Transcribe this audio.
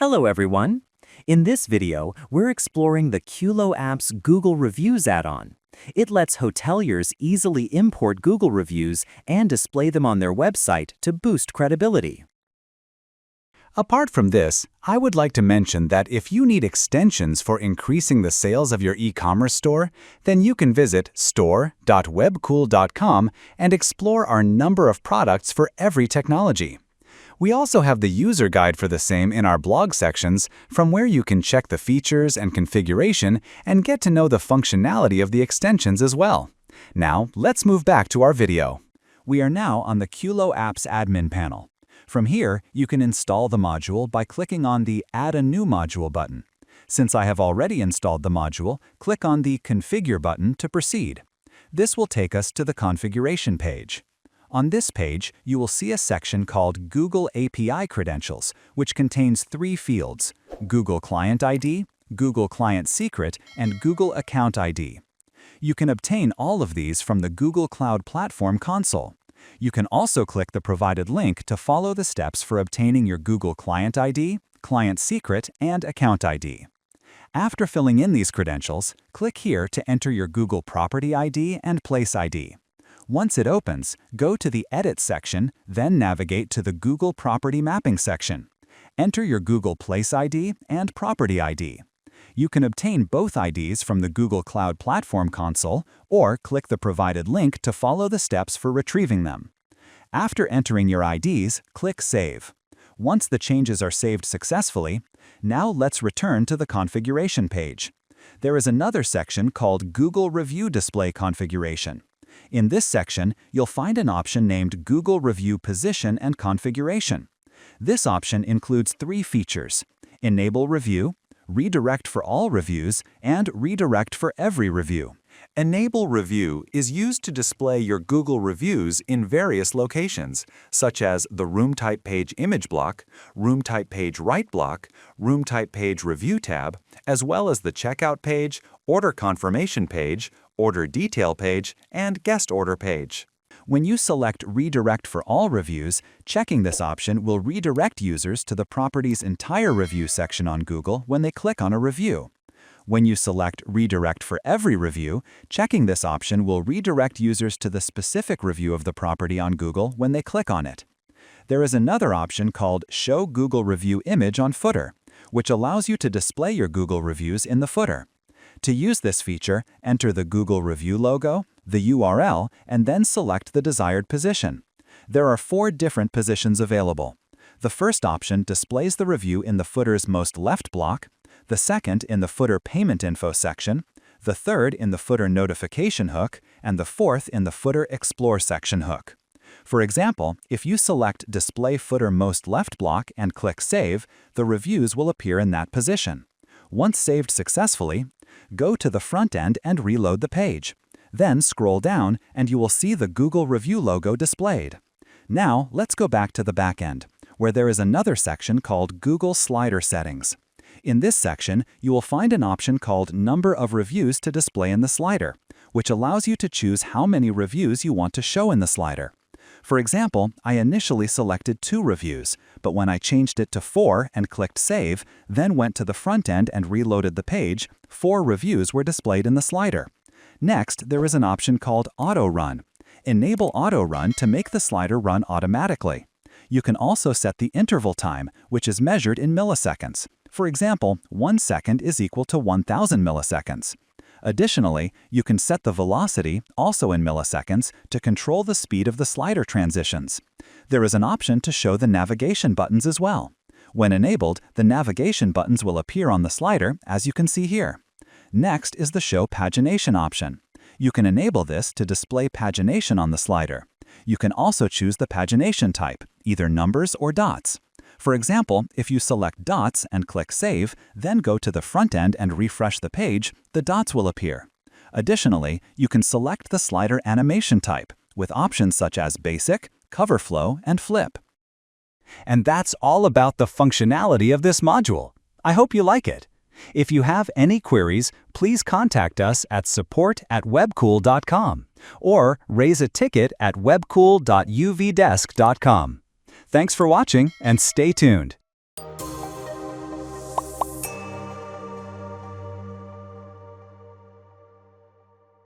Hello everyone! In this video, we're exploring the QloApps Google Reviews add-on. It lets hoteliers easily import Google reviews and display them on their website to boost credibility. Apart from this, I would like to mention that if you need extensions for increasing the sales of your e-commerce store, then you can visit store.webkul.com and explore our number of products for every technology. We also have the user guide for the same in our blog sections, from where you can check the features and configuration and get to know the functionality of the extensions as well. Now, let's move back to our video. We are now on the QloApps admin panel. From here, you can install the module by clicking on the Add a New Module button. Since I have already installed the module, click on the Configure button to proceed. This will take us to the configuration page. On this page, you will see a section called Google API Credentials, which contains 3 fields: Google Client ID, Google Client Secret, and Google Account ID. You can obtain all of these from the Google Cloud Platform console. You can also click the provided link to follow the steps for obtaining your Google Client ID, Client Secret, and Account ID. After filling in these credentials, click here to enter your Google Property ID and Place ID. Once it opens, go to the Edit section, then navigate to the Google Property Mapping section. Enter your Google Place ID and Property ID. You can obtain both IDs from the Google Cloud Platform console, or click the provided link to follow the steps for retrieving them. After entering your IDs, click Save. Once the changes are saved successfully, now let's return to the configuration page. There is another section called Google Review Display Configuration. In this section, you'll find an option named Google Review Position and Configuration. This option includes 3 features: Enable Review, Redirect for all reviews, and Redirect for every review. Enable Review is used to display your Google reviews in various locations, such as the Room Type Page Image block, Room Type Page Right block, Room Type Page Review tab, as well as the Checkout page, Order Confirmation page, Order Detail page, and Guest Order page. When you select Redirect for all reviews, checking this option will redirect users to the property's entire review section on Google when they click on a review. When you select Redirect for every review, checking this option will redirect users to the specific review of the property on Google when they click on it. There is another option called Show Google Review Image on Footer, which allows you to display your Google reviews in the footer. To use this feature, enter the Google Review logo, the URL, and then select the desired position. There are 4 different positions available. The first option displays the review in the footer's most left block, the second in the footer payment info section, the third in the footer notification hook, and the fourth in the footer explore section hook. For example, if you select Display Footer Most Left block and click Save, the reviews will appear in that position. Once saved successfully, go to the front end and reload the page. Then scroll down and you will see the Google Review logo displayed. Now let's go back to the back end, where there is another section called Google Slider Settings. In this section, you will find an option called Number of Reviews to display in the slider, which allows you to choose how many reviews you want to show in the slider. For example, I initially selected 2 reviews, but when I changed it to 4 and clicked Save, then went to the front end and reloaded the page, 4 reviews were displayed in the slider. Next, there is an option called Auto Run. Enable Auto Run to make the slider run automatically. You can also set the interval time, which is measured in milliseconds. For example, 1 second is equal to 1,000 milliseconds. Additionally, you can set the velocity, also in milliseconds, to control the speed of the slider transitions. There is an option to show the navigation buttons as well. When enabled, the navigation buttons will appear on the slider, as you can see here. Next is the Show Pagination option. You can enable this to display pagination on the slider. You can also choose the pagination type, either numbers or dots. For example, if you select dots and click Save, then go to the front end and refresh the page, the dots will appear. Additionally, you can select the slider animation type, with options such as Basic, Cover Flow, and Flip. And that's all about the functionality of this module. I hope you like it. If you have any queries, please contact us at support@webkul.com or raise a ticket at webkul.uvdesk.com. Thanks for watching and stay tuned.